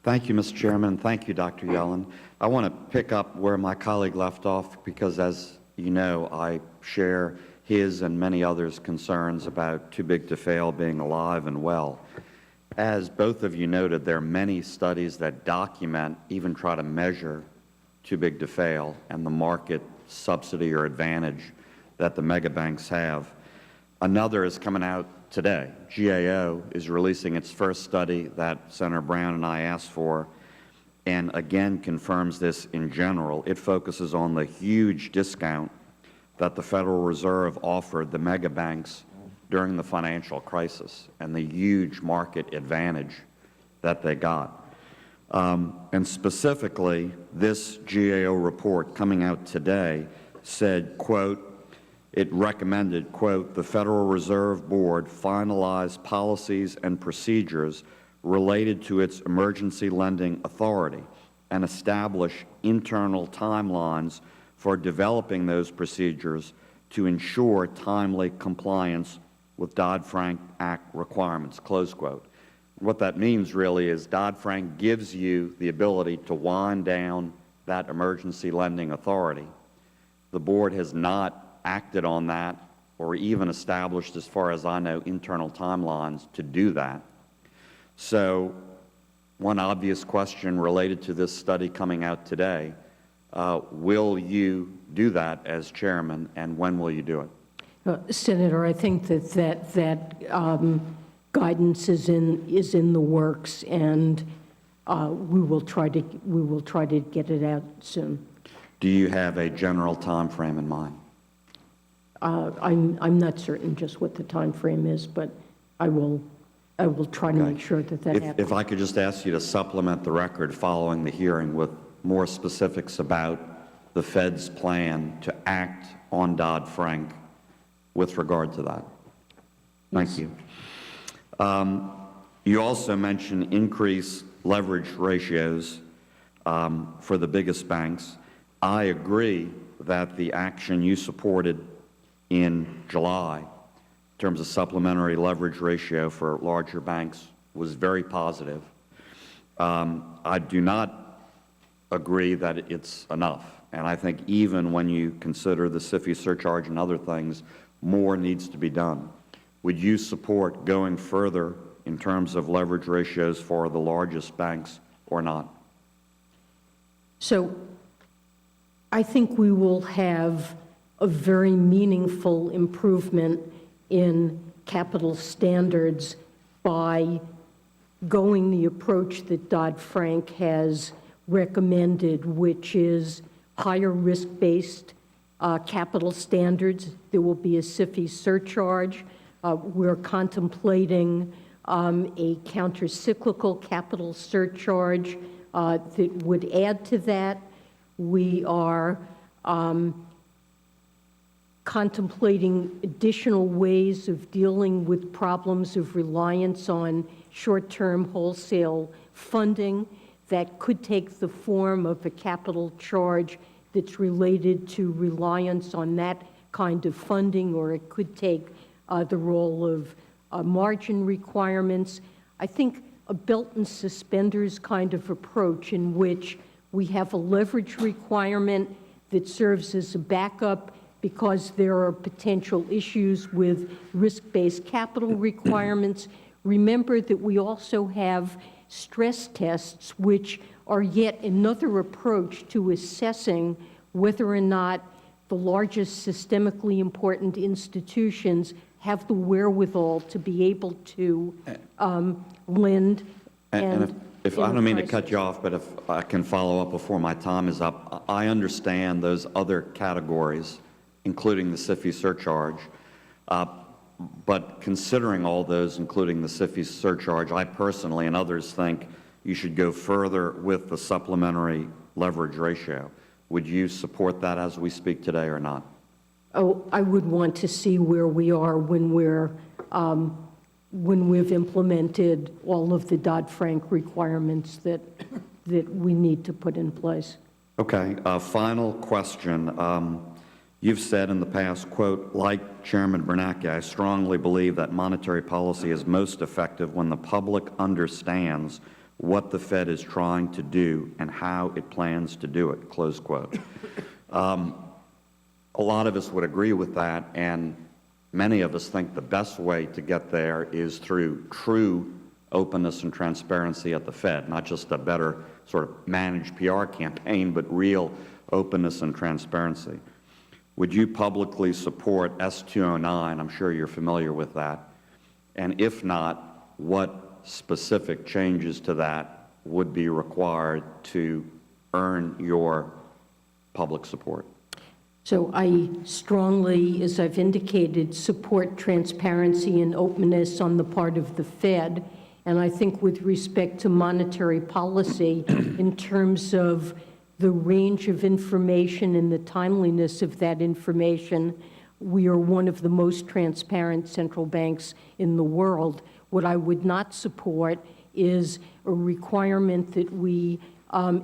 Thank you, Mr. Chairman. Thank you, Dr. Yellen. I want to pick up where my colleague left off because, as you know, I share his and many others' concerns about too big to fail being alive and well. As both of you noted, there are many studies that document, even try to measure, too big to fail and the market subsidy or advantage that the mega banks have. Another is coming out today. GAO is releasing its first study that Senator Brown and I asked for, and again confirms this in general. It focuses on the huge discount that the Federal Reserve offered the mega banks during the financial crisis and the huge market advantage that they got. And specifically, this GAO report coming out today said, quote, it recommended, quote, the Federal Reserve Board finalize policies and procedures related to its emergency lending authority and establish internal timelines for developing those procedures to ensure timely compliance with Dodd-Frank Act requirements, close quote. What that means really is Dodd-Frank gives you the ability to wind down that emergency lending authority. The Board has not acted on that or even established, as far as I know, internal timelines to do that. So one obvious question related to this study coming out today, will you do that as chairman, and when will you do it? Senator, I think that guidance is in the works, and we will try to get it out soon. Do you have a general time frame in mind? I'm not certain just what the time frame is, but I will try to make sure that happens. If I could just ask you to supplement the record following the hearing with more specifics about the Fed's plan to act on Dodd-Frank with regard to that. Thank you. You also mentioned increased leverage ratios for the biggest banks. I agree that the action you supported in July in terms of supplementary leverage ratio for larger banks was very positive. I do not agree that it's enough, and I think even when you consider the SIFI surcharge and other things, more needs to be done. Would you support going further in terms of leverage ratios for the largest banks or not? So I think we will have a very meaningful improvement in capital standards by going the approach that Dodd-Frank has recommended, which is higher risk-based capital standards. There will be a SIFI surcharge. We're contemplating a counter-cyclical capital surcharge that would add to that. We are contemplating additional ways of dealing with problems of reliance on short-term wholesale funding that could take the form of a capital charge that's related to reliance on that kind of funding, or it could take the role of margin requirements. I think a belt and suspenders kind of approach in which we have a leverage requirement that serves as a backup because there are potential issues with risk-based capital requirements. Remember that we also have stress tests, which are yet another approach to assessing whether or not the largest systemically important institutions have the wherewithal to be able to lend. And if I don't mean to cut you off, but if I can follow up before my time is up, I understand those other categories, including the SIFI surcharge, but considering all those, including the SIFI surcharge, I personally and others think you should go further with the supplementary leverage ratio. Would you support that as we speak today or not? Oh, I would want to see where we are when we've implemented all of the Dodd-Frank requirements that we need to put in place. Okay. Final question. You've said in the past, quote, like Chairman Bernanke, I strongly believe that monetary policy is most effective when the public understands what the Fed is trying to do and how it plans to do it, close quote. A lot of us would agree with that, and many of us think the best way to get there is through true openness and transparency at the Fed, not just a better sort of managed PR campaign, but real openness and transparency. Would you publicly support S-209? I'm sure you're familiar with that. And if not, what specific changes to that would be required to earn your public support? So I strongly, as I've indicated, support transparency and openness on the part of the Fed. And I think with respect to monetary policy, in terms of the range of information and the timeliness of that information, we are one of the most transparent central banks in the world. What I would not support is a requirement that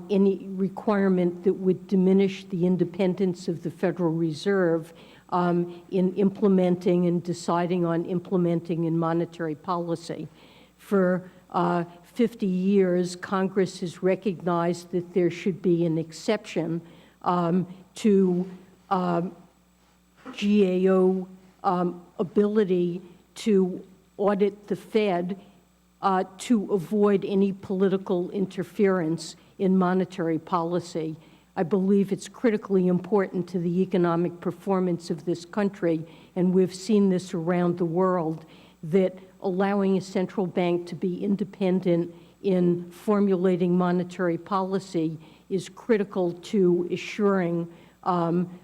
any requirement that would diminish the independence of the Federal Reserve in implementing and deciding on implementing in monetary policy. For 50 years, Congress has recognized that there should be an exception to GAO ability to audit the Fed to avoid any political interference in monetary policy. I believe it's critically important to the economic performance of this country, and we've seen this around the world, that allowing a central bank to be independent in formulating monetary policy is critical to assuring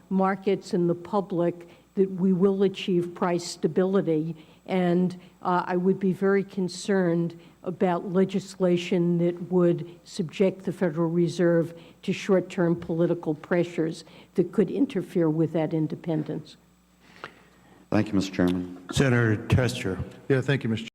markets and the public that we will achieve price stability. And I would be very concerned about legislation that would subject the Federal Reserve to short-term political pressures that could interfere with that independence. Thank you, Mr. Chairman. Senator Tester. Yeah, thank you, Mr.